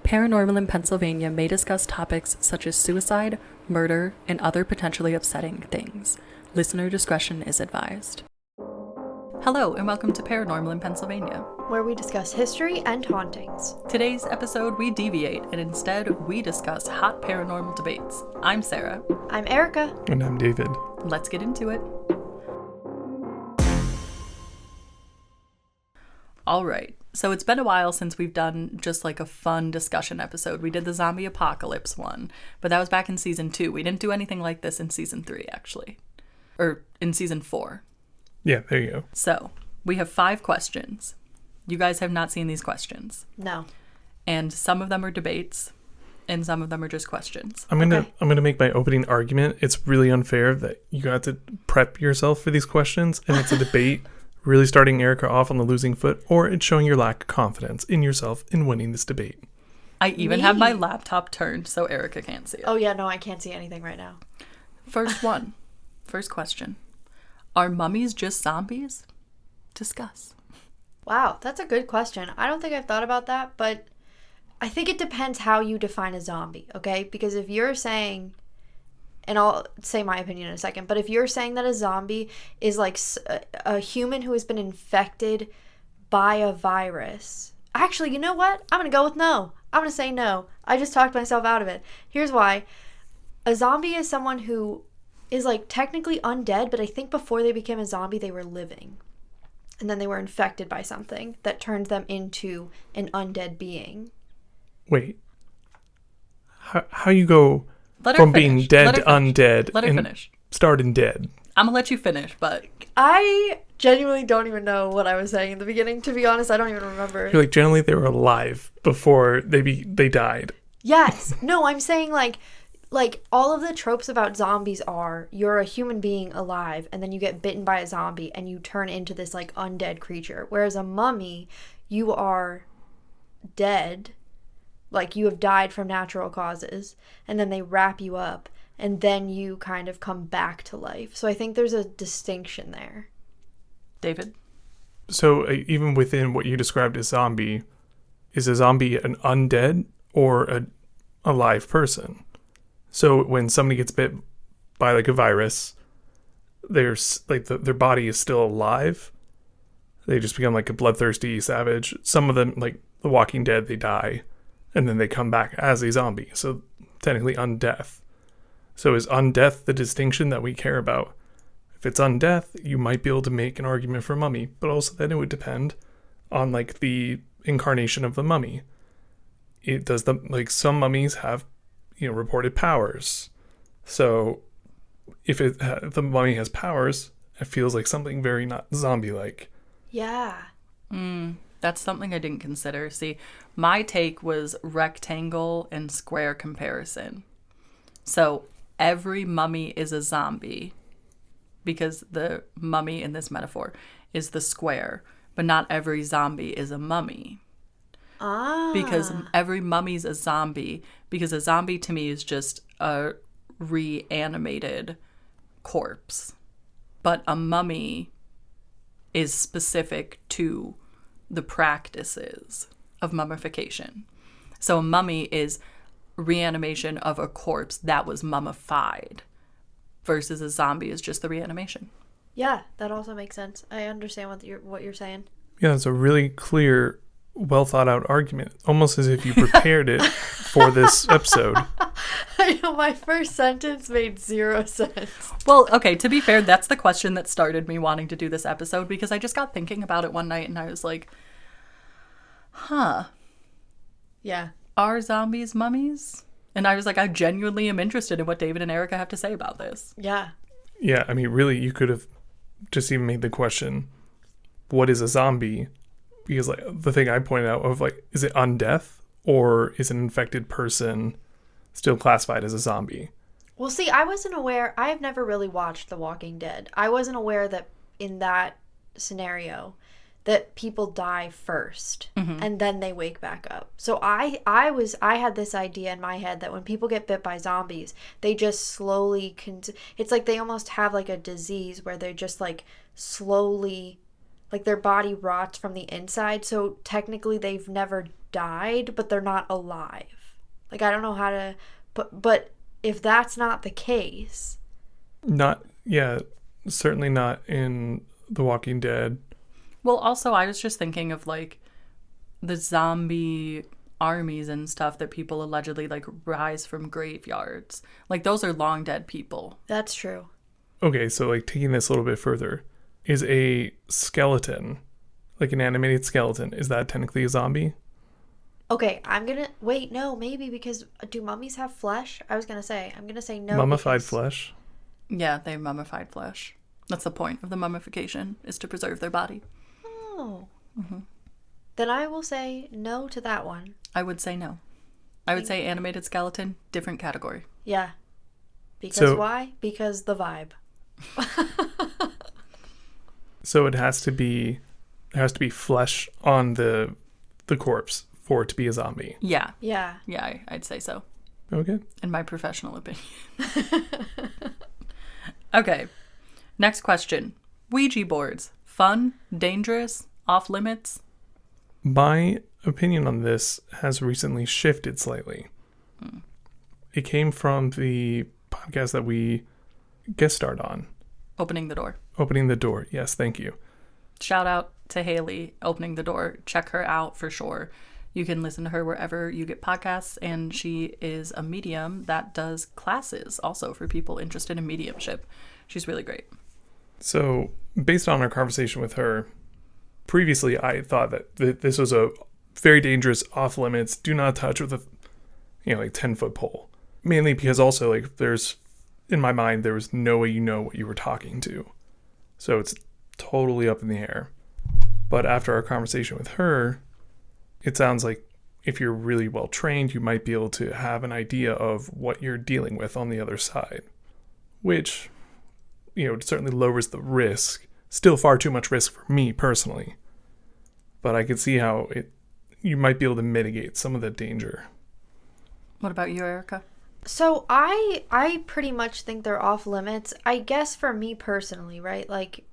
Paranormal in Pennsylvania may discuss topics such as suicide, murder, and other potentially upsetting things. Listener discretion is advised. Hello, and welcome to Paranormal in Pennsylvania, where we discuss history and hauntings. Today's episode, we deviate, and instead, we discuss hot paranormal debates. I'm Sarah. I'm Erica. And I'm David. Let's get into it. All right. So it's been a while since we've done just like a fun discussion episode. We did the zombie apocalypse one, but that was back in season 2. We didn't do anything like this in season 3, actually. Or in season 4. Yeah, there you go. So we have 5 questions. You guys have not seen these questions. No. And some of them are debates, and some of them are just questions. I'm gonna make my opening argument. It's really unfair that you got to prep yourself for these questions, and it's a debate. Really starting Erica off on the losing foot, or it's showing your lack of confidence in yourself in winning this debate. I even have my laptop turned so Erica can't see it. Oh yeah, no, I can't see anything right now. First question. Are mummies just zombies? Discuss. Wow, that's a good question. I don't think I've thought about that, but I think it depends how you define a zombie, okay? Because if you're saying, and I'll say my opinion in a second, but if you're saying that a zombie is like a human who has been infected by a virus. Actually, you know what? I'm going to go with no. I'm going to say no. I just talked myself out of it. Here's why. A zombie is someone who is like technically undead, but I think before they became a zombie, they were living. And then they were infected by something that turned them into an undead being. Wait. How you go from being dead to undead? Let her finish. Starting dead. I'm going to let you finish, but I genuinely don't even know what I was saying in the beginning. To be honest, I don't even remember. You're like, generally they were alive before they died. Yes. No, I'm saying like all of the tropes about zombies are you're a human being alive and then you get bitten by a zombie and you turn into this like undead creature. Whereas a mummy, you are dead, like you have died from natural causes, and then they wrap you up and then you kind of come back to life. So I think there's a distinction there. David? So even within what you described as zombie, is a zombie an undead or a alive person? So when somebody gets bit by like a virus, there's like their body is still alive. They just become like a bloodthirsty savage. Some of them, like The Walking Dead, they die and then they come back as a zombie. So technically undeath. So is undeath the distinction that we care about? If it's undeath, you might be able to make an argument for mummy, but also then it would depend on like the incarnation of the mummy. It does some mummies have reported powers. So if the mummy has powers, it feels like something very not zombie-like. Yeah. That's something I didn't consider. See, my take was rectangle and square comparison. So every mummy is a zombie because the mummy in this metaphor is the square, but not every zombie is a mummy. Because every mummy's a zombie, because a zombie to me is just a reanimated corpse. But a mummy is specific to the practices of mummification. So a mummy is reanimation of a corpse that was mummified versus a zombie is just the reanimation. Yeah, that also makes sense. I understand what you're saying. Yeah, it's a really clear, well thought out argument, almost as if you prepared it for this episode. I know, my first sentence made 0 sense. Well, okay, to be fair, that's the question that started me wanting to do this episode, because I just got thinking about it one night and I was like, Yeah. Are zombies mummies? And I was like, I genuinely am interested in what David and Erica have to say about this. Yeah. Yeah, I mean, really, you could have just even made the question, what is a zombie? Because like the thing I pointed out of like, is it undeath or is an infected person still classified as a zombie? Well, see, I wasn't aware. I have never really watched The Walking Dead. I wasn't aware that in that scenario that people die first and then they wake back up. So I had this idea in my head that when people get bit by zombies, they just slowly it's like they almost have like a disease where they're just like slowly, like their body rots from the inside. So technically they've never died, but they're not alive. Like, I don't know how to... But if that's not the case... Certainly not in The Walking Dead. Well, also, I was just thinking of, like, the zombie armies and stuff that people allegedly, like, rise from graveyards. Like, those are long dead people. That's true. Okay, so, like, taking this a little bit further, is a skeleton, like an animated skeleton, is that technically a zombie? Okay, I'm gonna... Wait, no, maybe, because do mummies have flesh? I was gonna say. I'm gonna say no. Mummified flesh? Yeah, they have mummified flesh. That's the point of the mummification, is to preserve their body. Oh. Mm-hmm. Then I will say no to that one. I would say no. I would say animated skeleton, different category. Yeah. Because why? Because the vibe. So it has to be flesh on the corpse for it to be a zombie. Yeah. Yeah. Yeah, I'd say so. Okay. In my professional opinion. Okay. Next question. Ouija boards. Fun? Dangerous? Off limits? My opinion on this has recently shifted slightly. It came from the podcast that we guest starred on. Opening the door. Opening the door. Yes, thank you. Shout out to Haley, Opening the Door. Check her out for sure. You can listen to her wherever you get podcasts, and she is a medium that does classes also for people interested in mediumship. She's really great. So, based on our conversation with her, previously I thought that this was a very dangerous, off limits, do not touch with a, 10-foot pole. Mainly because also, like, in my mind, there was no way you know what you were talking to. So it's totally up in the air. But after our conversation with her, it sounds like if you're really well trained, you might be able to have an idea of what you're dealing with on the other side, which, certainly lowers the risk. Still far too much risk for me personally, but I could see how you might be able to mitigate some of the danger. What about you, Erica? So I pretty much think they're off limits. I guess for me personally, right? Like,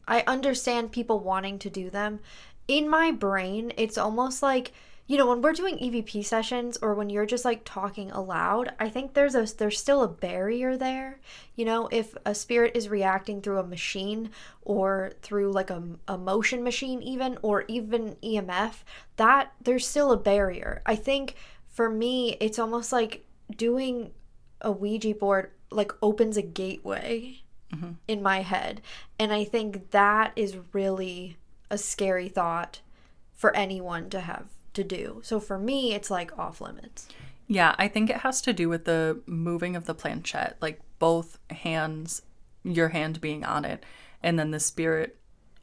I understand people wanting to do them. In my brain, it's almost like, when we're doing EVP sessions or when you're just like talking aloud, I think there's still a barrier there. If a spirit is reacting through a machine or through like a motion machine or even EMF, that there's still a barrier. I think for me, it's almost like doing a Ouija board like opens a gateway in my head. And I think that is really a scary thought for anyone to have to do. So for me, it's like off limits. Yeah, I think it has to do with the moving of the planchette, like both hands, your hand being on it, and then the spirit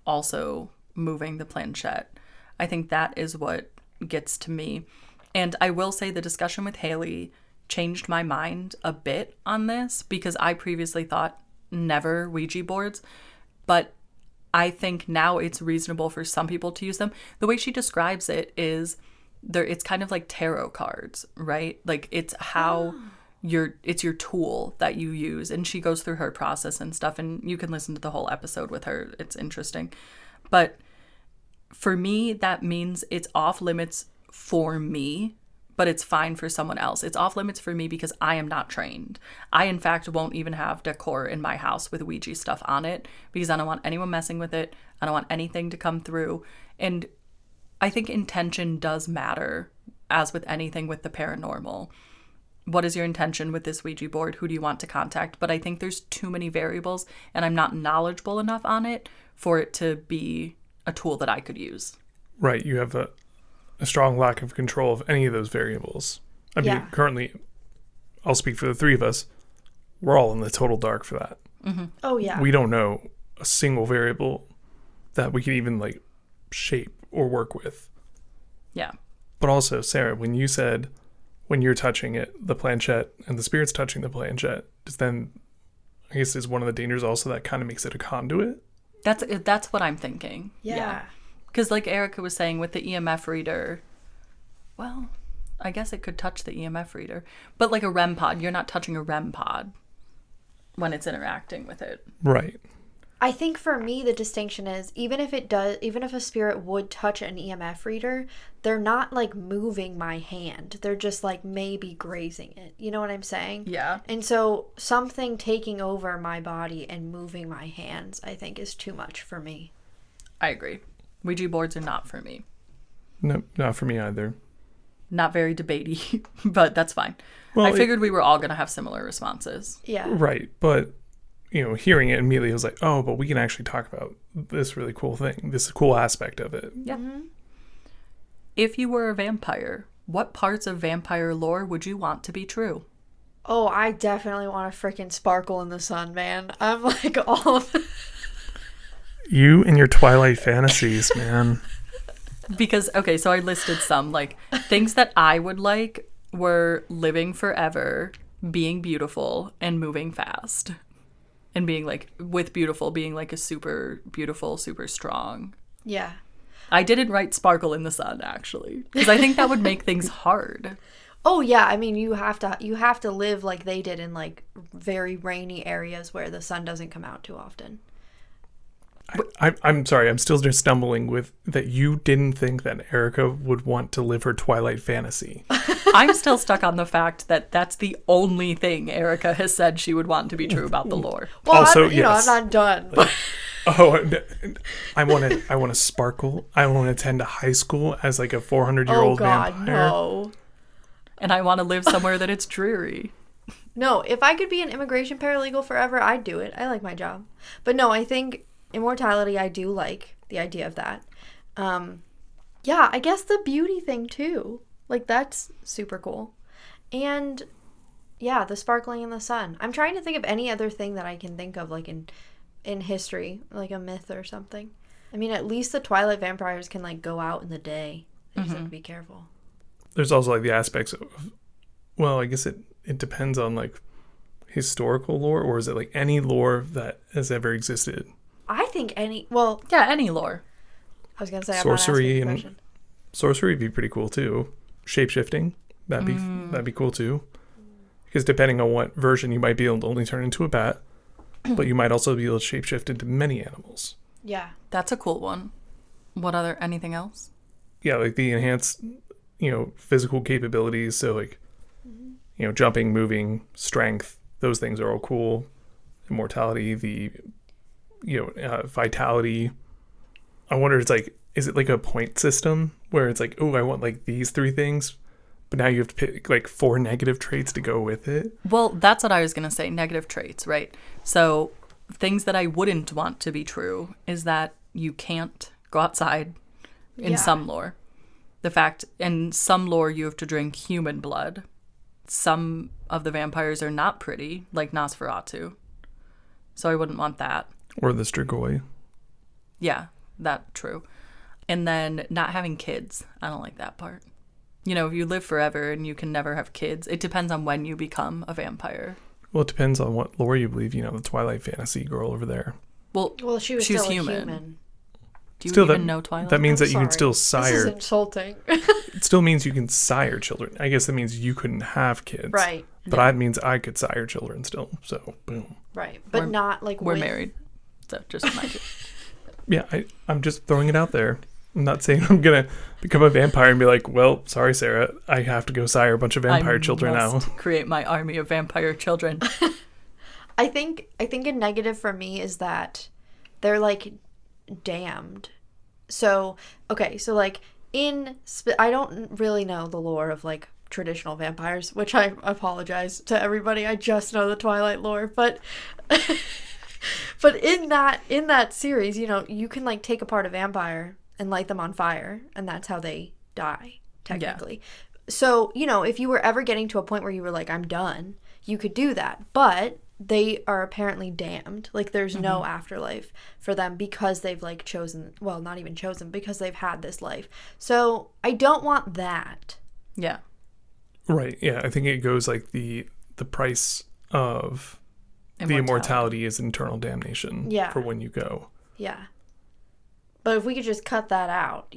also moving the planchette. I think that is what gets to me. And I will say the discussion with Haley changed my mind a bit on this, because I previously thought never Ouija boards, but I think now it's reasonable for some people to use them. The way she describes it is it's kind of like tarot cards, right? Like it's how it's your tool that you use. And she goes through her process and stuff, and you can listen to the whole episode with her. It's interesting. But for me, that means it's off limits for me, but it's fine for someone else. It's off limits for me because I am not trained. I, in fact, won't even have decor in my house with Ouija stuff on it because I don't want anyone messing with it. I don't want anything to come through. And I think intention does matter, as with anything with the paranormal. What is your intention with this Ouija board? Who do you want to contact? But I think there's too many variables, and I'm not knowledgeable enough on it for it to be a tool that I could use. Right. You have a strong lack of control of any of those variables. I mean, currently, I'll speak for the three of us, we're all in the total dark for that. Mm-hmm. Oh, yeah. We don't know a single variable that we can even, like, shape or work with. Yeah. But also, Sarah, when you said when you're touching it, the planchette, and the spirit's touching the planchette, I guess is one of the dangers also that kind of makes it a conduit? That's what I'm thinking. Yeah. Because like Erica was saying with the EMF reader, well, I guess it could touch the EMF reader. But like a REM pod, you're not touching a REM pod when it's interacting with it. Right. I think for me the distinction is even if a spirit would touch an EMF reader, they're not like moving my hand. They're just like maybe grazing it. You know what I'm saying? Yeah. And so something taking over my body and moving my hands, I think, is too much for me. I agree. Ouija boards are not for me. No, not for me either. Not very debatey, but that's fine. Well, I figured we were all going to have similar responses. Yeah. Right, but hearing it immediately, I was like, oh, but we can actually talk about this really cool thing, this cool aspect of it. Yeah. If you were a vampire, what parts of vampire lore would you want to be true? Oh, I definitely want to freaking sparkle in the sun, man. I'm like all of You and your Twilight fantasies, man. Because, okay, so I listed some, like, things that I would like were living forever, being beautiful, and moving fast. And being, like, with beautiful, being, like, a super beautiful, super strong. Yeah. I didn't write sparkle in the sun, actually. Because I think that would make things hard. Oh, yeah. I mean, you have to live like they did in, like, very rainy areas where the sun doesn't come out too often. I'm sorry, I'm still just stumbling with that you didn't think that Erica would want to live her Twilight fantasy. I'm still stuck on the fact that that's the only thing Erica has said she would want to be true about the lore. Well, Also, I'm yes. not done. But Oh, I want to sparkle. I want to attend a high school as like a 400-year-old God, vampire. no. And I want to live somewhere that it's dreary. No, if I could be an immigration paralegal forever, I'd do it. I like my job. But no, I think immortality, I do like the idea of that. Yeah, I guess the beauty thing too. Like, that's super cool. And yeah, the sparkling in the sun. I'm trying to think of any other thing that I can think of, like in history, like a myth or something. I mean, at least the Twilight vampires can like go out in the day. They just have to be careful. There's also like the aspects of, well, I guess it depends on like historical lore, or is it like any lore that has ever existed? I think well, Yeah, any lore. I was gonna say Sorcery I'm not and asking the question. sorcery would be pretty cool too. Shape-shifting, that'd be cool too. Because depending on what version, you might be able to only turn into a bat, but you might also be able to shapeshift into many animals. Yeah. That's a cool one. Anything else? Yeah, like the enhanced, physical capabilities. So like, jumping, moving, strength, those things are all cool. Immortality, the, vitality. I wonder, is it like a point system where it's like, oh, I want like these 3 things, but now you have to pick like 4 negative traits to go with it? Well, that's what I was going to say, negative traits, right? So things that I wouldn't want to be true is that you can't go outside in some lore. The fact, in some lore, you have to drink human blood. Some of the vampires are not pretty, like Nosferatu. So I wouldn't want that. Or the Strigoi. Yeah, that true. And then not having kids. I don't like that part. If you live forever and you can never have kids, it depends on when you become a vampire. Well, it depends on what lore you believe. The Twilight fantasy girl over there. Well, she was she's still human. a human. Do you Still, even know Twilight? That means I'm that you can sorry. still This is sire. insulting. It still means you can sire children. I guess that means you couldn't have kids. Right. But that means I could sire children still. So, boom. Right. But We're- not like We're with... married. So just remind you. Yeah, I'm just throwing it out there. I'm not saying I'm going to become a vampire and be like, well, sorry, Sarah, I have to go sire a bunch of vampire children now. Create my army of vampire children. I think a negative for me is that they're like damned. So, okay, so like I don't really know the lore of like traditional vampires, which I apologize to everybody. I just know the Twilight lore, but but in that series, you can like take apart a vampire and light them on fire, and that's how they die, technically. Yeah. So, if you were ever getting to a point where you were like, I'm done, you could do that. But they are apparently damned. Like, there's no afterlife for them because they've, like, chosen... Well, not even chosen, because they've had this life. So, I don't want that. Yeah. Right, yeah. I think it goes, like, the price of the immortality is eternal damnation for when you go. Yeah. But if we could just cut that out,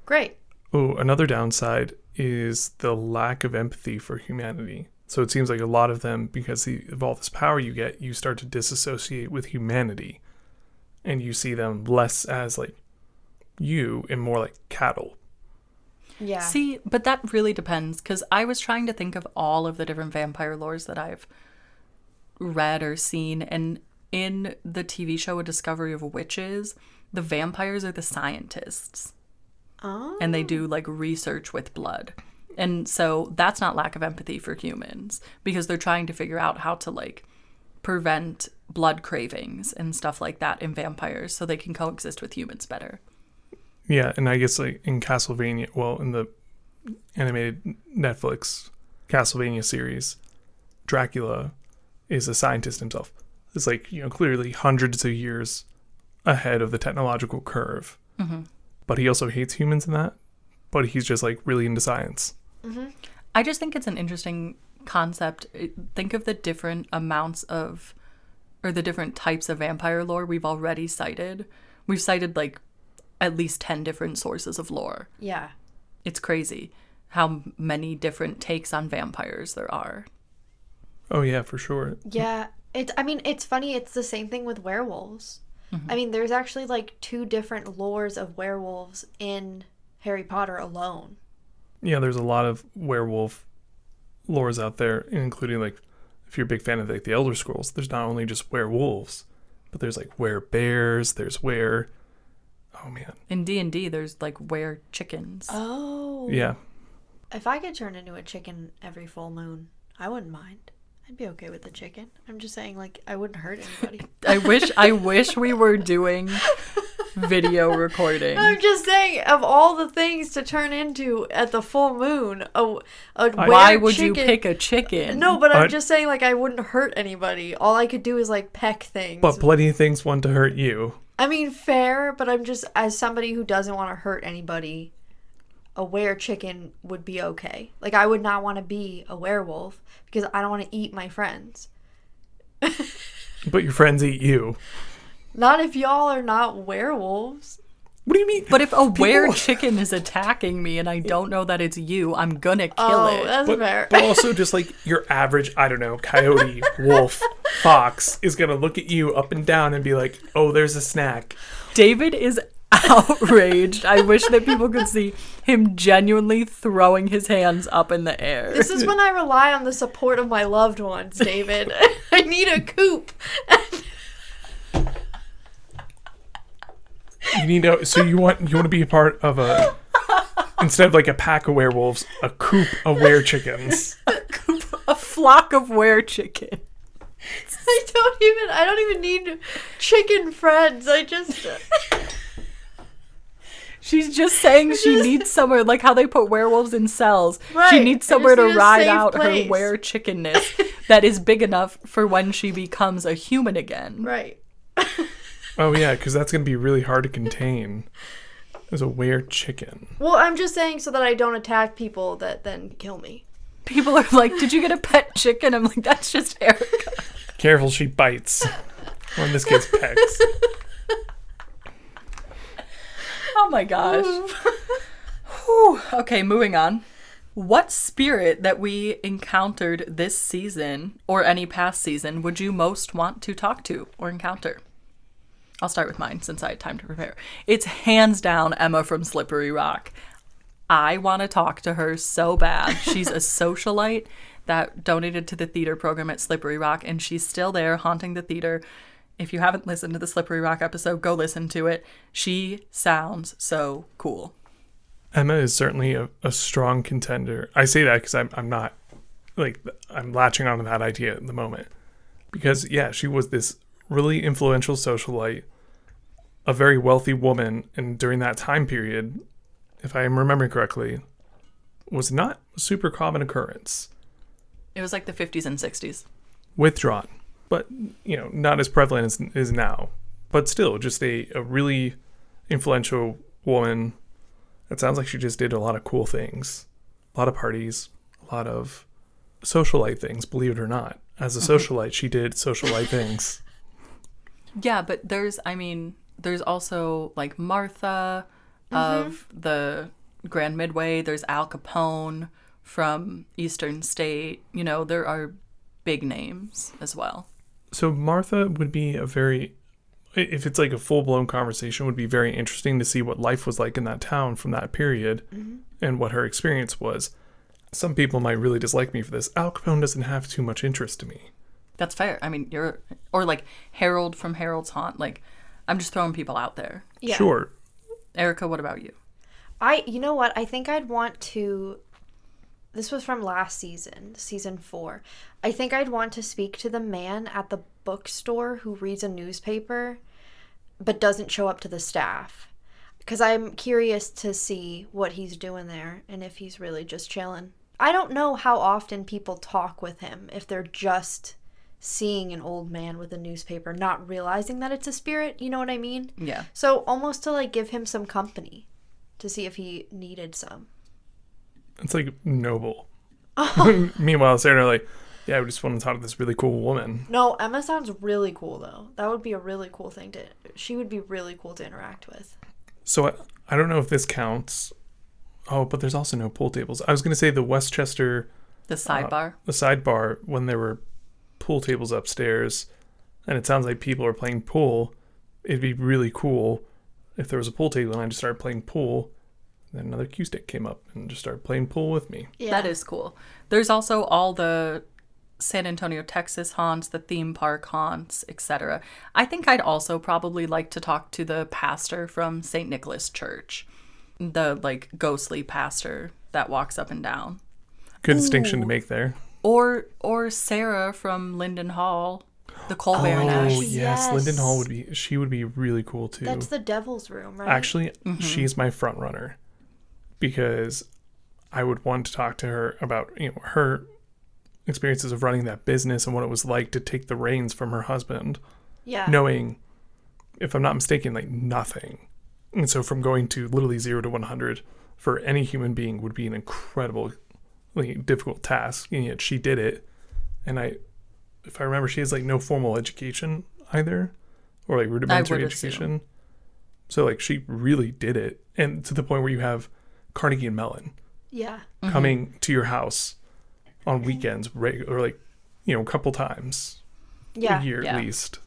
great. Oh, another downside is the lack of empathy for humanity. So it seems like a lot of them, because of all this power you get, you start to disassociate with humanity. and you see them less as like you and more like cattle. Yeah. See, but that really depends, because I was trying to think of all of the different vampire lores that I've read or seen, and in the TV show A Discovery of Witches, the vampires are the scientists. Oh. And they do like research with blood. And so that's not lack of empathy for humans, because they're trying to figure out how to like prevent blood cravings and stuff like that in vampires so they can coexist with humans better. Yeah, and I guess like in Castlevania, well, in the animated Netflix Castlevania series, Dracula is a scientist himself. It's like, you know, clearly hundreds of years ahead of the technological curve. Mm-hmm. But he also hates humans in that. But he's just like really into science. Mm-hmm. I just think it's an interesting concept. Think of the different amounts of, or the different types of vampire lore we've already cited. We've cited like at least 10 different sources of lore. Yeah. It's crazy how many different takes on vampires there are. Oh, yeah, for sure. Yeah. It's funny. It's the same thing with werewolves. Mm-hmm. I mean, there's actually like 2 different lores of werewolves in Harry Potter alone. Yeah, there's a lot of werewolf lores out there, including like, if you're a big fan of like the Elder Scrolls, there's not only just werewolves, but there's like werebears, there's oh man. In D&D, there's like were chickens. Oh. Yeah. If I could turn into a chicken every full moon, I wouldn't mind. I'd be okay with the chicken. I'm just saying, like, I wouldn't hurt anybody. I wish we were doing video recording. I'm just saying, of all the things to turn into at the full moon, Why would you pick a chicken? No, but I'm just saying, like, I wouldn't hurt anybody. All I could do is, like, peck things. But plenty of things want to hurt you. I mean, fair, but I'm just, as somebody who doesn't want to hurt anybody, a were-chicken would be okay. Like, I would not want to be a werewolf because I don't want to eat my friends. But your friends eat you. Not if y'all are not werewolves. What do you mean? But if a were-chicken is attacking me and I don't know that it's you, I'm gonna kill it. That's fair. But also just like your average, I don't know, coyote, wolf, fox is going to look at you up and down and be like, oh, there's a snack. David is outraged. I wish that people could see him genuinely throwing his hands up in the air. This is when I rely on the support of my loved ones, David. I need a coop. You need to, so you want to be a part of a, instead of like a pack of werewolves, a coop of were-chickens. A flock of were-chicken. I don't even need chicken friends. I just She's just saying she needs somewhere, like how they put werewolves in cells. Right. She needs somewhere to need a ride safe out place. her were-chickenness that is big enough for when she becomes a human again. right. Oh yeah, because that's going to be really hard to contain as a were-chicken. Well, I'm just saying so that I don't attack people that then kill me. People are like, did you get a pet chicken? I'm like, that's just Erica. Careful, she bites. Or in this case, pecks. Oh my gosh. Whew. Okay, moving on. What spirit that we encountered this season or any past season would you most want to talk to or encounter? I'll start with mine since I had time to prepare. It's hands down Emma from Slippery Rock. I want to talk to her so bad. She's a socialite that donated to the theater program at Slippery Rock, and she's still there haunting the theater. If you haven't listened to the Slippery Rock episode, go listen to it. She sounds so cool. Emma is certainly a strong contender. I say that because I'm not, like, I'm latching onto that idea at the moment. Because, yeah, she was this really influential socialite, a very wealthy woman, and during that time period, if I am remembering correctly, was not a super common occurrence. It was like the 50s and 60s. Withdrawn, but, you know, not as prevalent as is now. But still, just a really influential woman. It sounds like she just did a lot of cool things. A lot of parties, a lot of socialite things, believe it or not. As a socialite, she did socialite things. Yeah, but there's also like Martha of the Grand Midway. There's Al Capone from Eastern State. You know, there are big names as well. So Martha would be a very if it's like a full-blown conversation, it would be very interesting to see what life was like in that town from that period and what her experience was. Some people might really dislike me for this. Al Capone doesn't have too much interest to me. That's fair. I mean, or like Harold from Harold's Haunt. Like, I'm just throwing people out there. Yeah. Sure. Erica, what about you? You know what? I think I'd want to. This was from last season, season 4. I think I'd want to speak to the man at the bookstore who reads a newspaper but doesn't show up to the staff. Because I'm curious to see what he's doing there and if he's really just chilling. I don't know how often people talk with him if they're just seeing an old man with a newspaper, not realizing that it's a spirit. You know what I mean? Yeah. So almost to like give him some company to see if he needed some. It's like noble. Meanwhile, Sarah like, yeah, we just want to talk to this really cool woman. No, Emma sounds really cool though. That would be a really cool thing she would be really cool to interact with. So I don't know if this counts. Oh, but there's also no pool tables. I was going to say the Westchester... The sidebar? The sidebar, when there were pool tables upstairs, and it sounds like people are playing pool, it'd be really cool if there was a pool table and I just started playing pool, then another cue stick came up and just started playing pool with me. Yeah. That is cool. There's also all the San Antonio, Texas haunts, the theme park haunts, etc. I think I'd also probably like to talk to the pastor from St. Nicholas Church. The like ghostly pastor that walks up and down. Good distinction to make there. Or Sarah from Linden Hall, the coal baroness. Oh yes, Linden Hall would be really cool too. That's the devil's room, right? Actually, she's my front runner because I would want to talk to her about her experiences of running that business and what it was like to take the reins from her husband. Yeah. Knowing, if I'm not mistaken, like nothing. And so from going to literally 0 to 100 for any human being would be an incredibly difficult task. And yet she did it. And if I remember, she has like no formal education either, or like rudimentary education. So like she really did it. And to the point where you have Carnegie and Mellon coming to your house on weekends, or like, a couple times a year at least.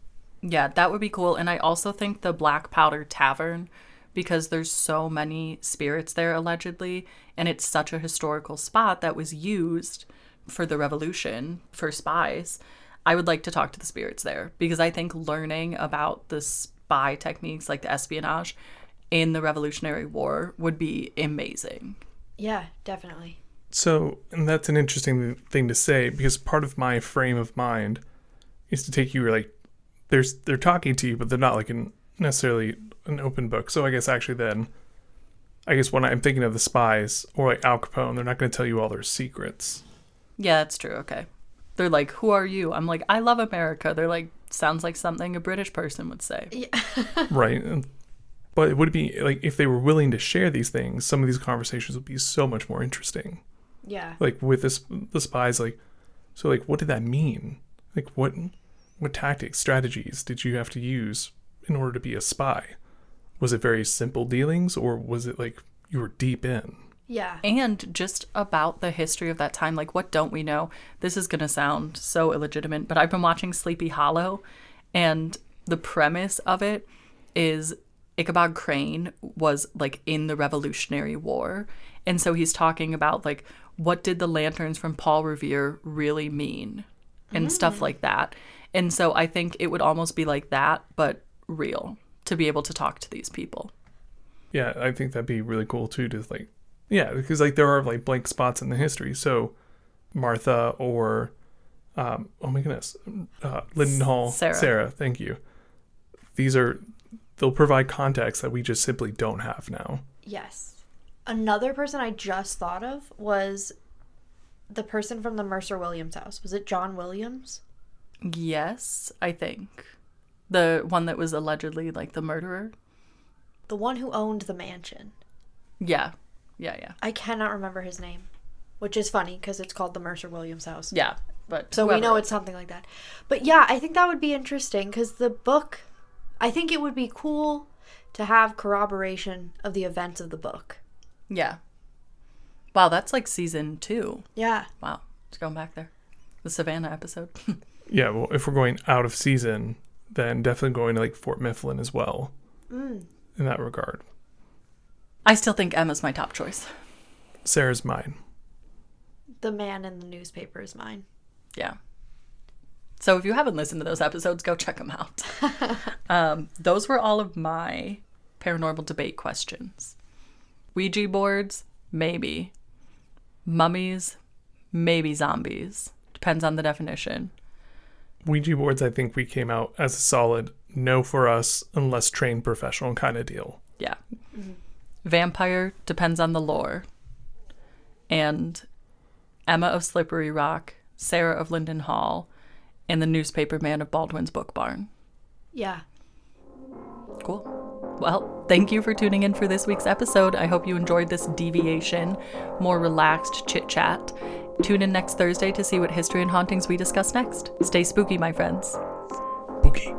Yeah, that would be cool. And I also think the Black Powder Tavern, because there's so many spirits there allegedly, and it's such a historical spot that was used for the revolution for spies. I would like to talk to the spirits there because I think learning about the spy techniques like the espionage in the Revolutionary War would be amazing. Yeah, definitely. So, and that's an interesting thing to say because part of my frame of mind is to take you like, they're talking to you, but they're not like necessarily an open book. So I guess when I'm thinking of the spies or like Al Capone, they're not going to tell you all their secrets. Yeah, that's true. Okay. They're like, who are you? I'm like, I love America. They're like, sounds like something a British person would say. Yeah. Right. But it would be like, if they were willing to share these things, some of these conversations would be so much more interesting. Yeah. Like with the spies, like, so like, what did that mean? Like what tactics, strategies did you have to use in order to be a spy? Was it very simple dealings or was it like you were deep in? Yeah. And just about the history of that time, like what don't we know? This is going to sound so illegitimate, but I've been watching Sleepy Hollow, and the premise of it is Ichabod Crane was like in the Revolutionary War. And so he's talking about like, what did the lanterns from Paul Revere really mean? And stuff like that. And so I think it would almost be like that, but real, to be able to talk to these people. Yeah, I think that'd be really cool too, to like, yeah, because like there are like blank spots in the history. So Martha or, oh my goodness, Linden Hall, Sarah, thank you. They'll provide context that we just simply don't have now. Yes. Another person I just thought of was the person from the Mercer Williams house. Was it John Williams? Yes, I think. The one that was allegedly like the murderer. The one who owned the mansion. Yeah. I cannot remember his name, which is funny because it's called the Mercer Williams house. Yeah, but so we know it's something like that. But yeah, I think that would be interesting because the book, I think it would be cool to have corroboration of the events of the book. Yeah. Wow, that's like season 2. Yeah. Wow, it's going back there. The Savannah episode. Yeah, well, if we're going out of season, then definitely going to like Fort Mifflin as well in that regard. I still think Emma's my top choice. Sarah's mine. The man in the newspaper is mine. Yeah. So if you haven't listened to those episodes, go check them out. Those were all of my paranormal debate questions. Ouija boards, maybe. Mummies, maybe zombies. Depends on the definition. Ouija boards, I think we came out as a solid no for us unless trained professional kind of deal. Yeah. Vampire, depends on the lore. And Emma of Slippery Rock, Sarah of Linden Hall, and the newspaper man of Baldwin's Book Barn. Yeah. Cool. Well, thank you for tuning in for this week's episode. I hope you enjoyed this deviation, more relaxed chit-chat. Tune in next Thursday to see what history and hauntings we discuss next. Stay spooky, my friends. Spooky.